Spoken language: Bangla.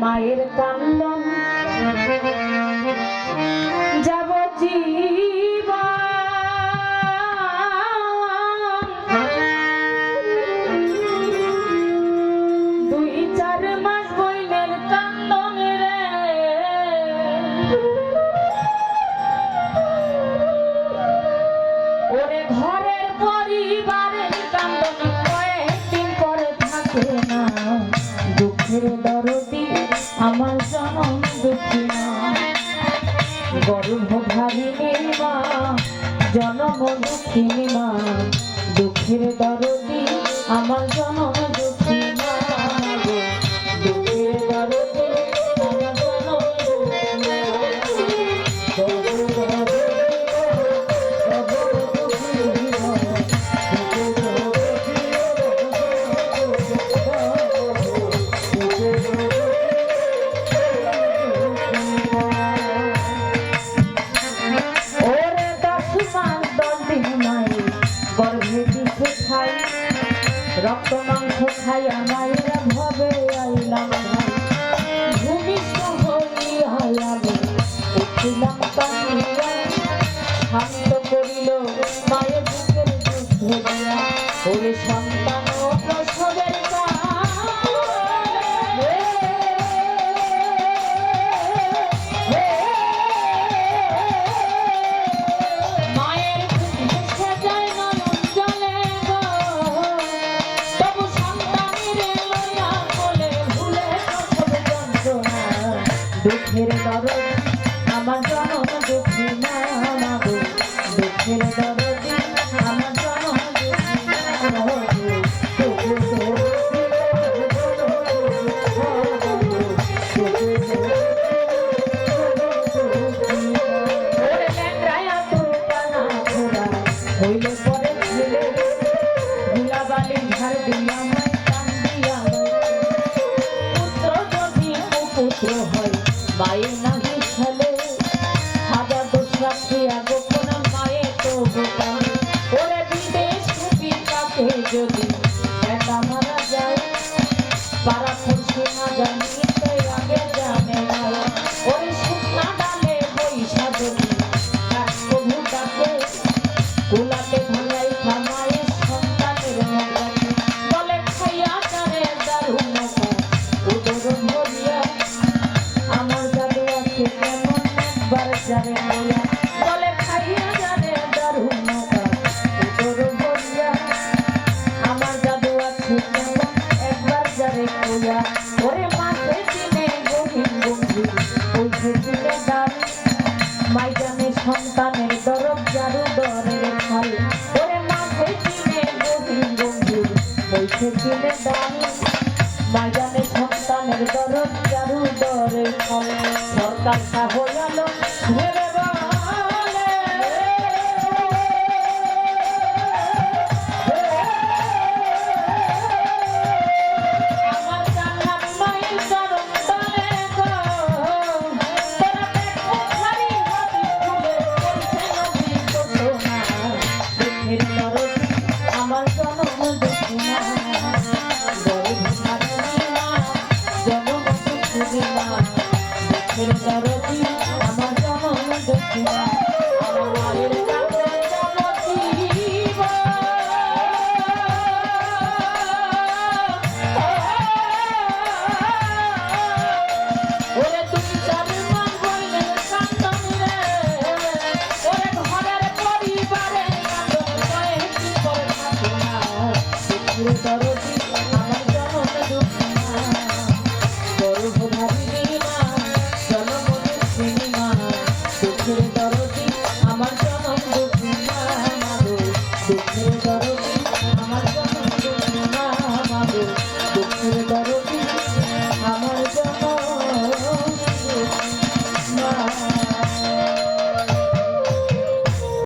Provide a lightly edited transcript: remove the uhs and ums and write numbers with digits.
মায়ের কান্দন যাবজ্জীবন দুই চার মাস বইনের কান্দন রে ওরে ঘরের পরিবারের কান্দন কয়েকদিন পরে থাকে না দুঃখের দরদি আমার জনম দুঃখী না গর্ভধারিণী মা জনম দুঃখিনী মা দুঃখের দরদি আমার জনম দুঃখী মা দুঃখের দরদি আমার জনম দুঃখী মা রক্ত মাংস খাইয়া মায়েরা ভবে আইলাম ভূমিষ্ঠ হইয়া উঠিলাম কাঁদিয়া শান্ত করিল মায়ের বুকের যুদ্ধ দিয়া ওরে সন্তান ও প্রসবের দুঃখের দরদ আমার জনম দুঃখী মা গো দুঃখের দরদি আমার জনম দুঃখী মা হইলে পরে ছেলে গুলাবালি ঝাড় দিয়া মাই কান্দিয়া পুত্র যদি পুত্র হয় মায়ের নাহি ছেলে হাজার দোষ রাখিয়া গোপন মায়ে তো গোপন ওরে বিদেশ পিতাকে যদি একা মারা যায় পাড়া খুশি না জানিতে আগে জানে না ওই শুকনা ডালে বৈশা যদি প্রভু ডাকে কুলাতে ভাঙাই খামায়ের সন্তানের মজাকে বলে খাইয়া তারে দারুণ উদর ভরিয়া আমার জাদু আছে কেমন একবার যারে বইয়া বলে খাইয়া যারে দারুণ উদর ভরিয়া আমার জাদু আছে কেমন একবার যারে বইয়া ওরে মাঝে দিনে গহীন গম্ভীর ওই দিনে দান মাইজানে সন্তানের দরদ জারু দরের ফল ওরে মাঝে দিনে গহীন গম্ভীর ওই দিনে দান মাইজানে সন্তানের দরদ জারু দরের ফল সরকার সাহয়ালো ভেবে বলে আমার জানলাম মায়ের চরণ তলে গো তোরা দেখো খালি হাতি ফুলে করছে নবী ঘোষণা দুঃখের দরদ আমার জনম দুঃখী না গর্ভধারিণী মা জনম দুঃখী মা দুঃখের দরদি আমার জনম দুঃখী মা আমার মায়ের কাছে যাবজ্জীবন ওরে তুমি চার মাস বইনের কান্দন রে ওরে ঘরের পরিবারের কান্দন কয়েকদিন পরে থাকে না দুঃখের দরদ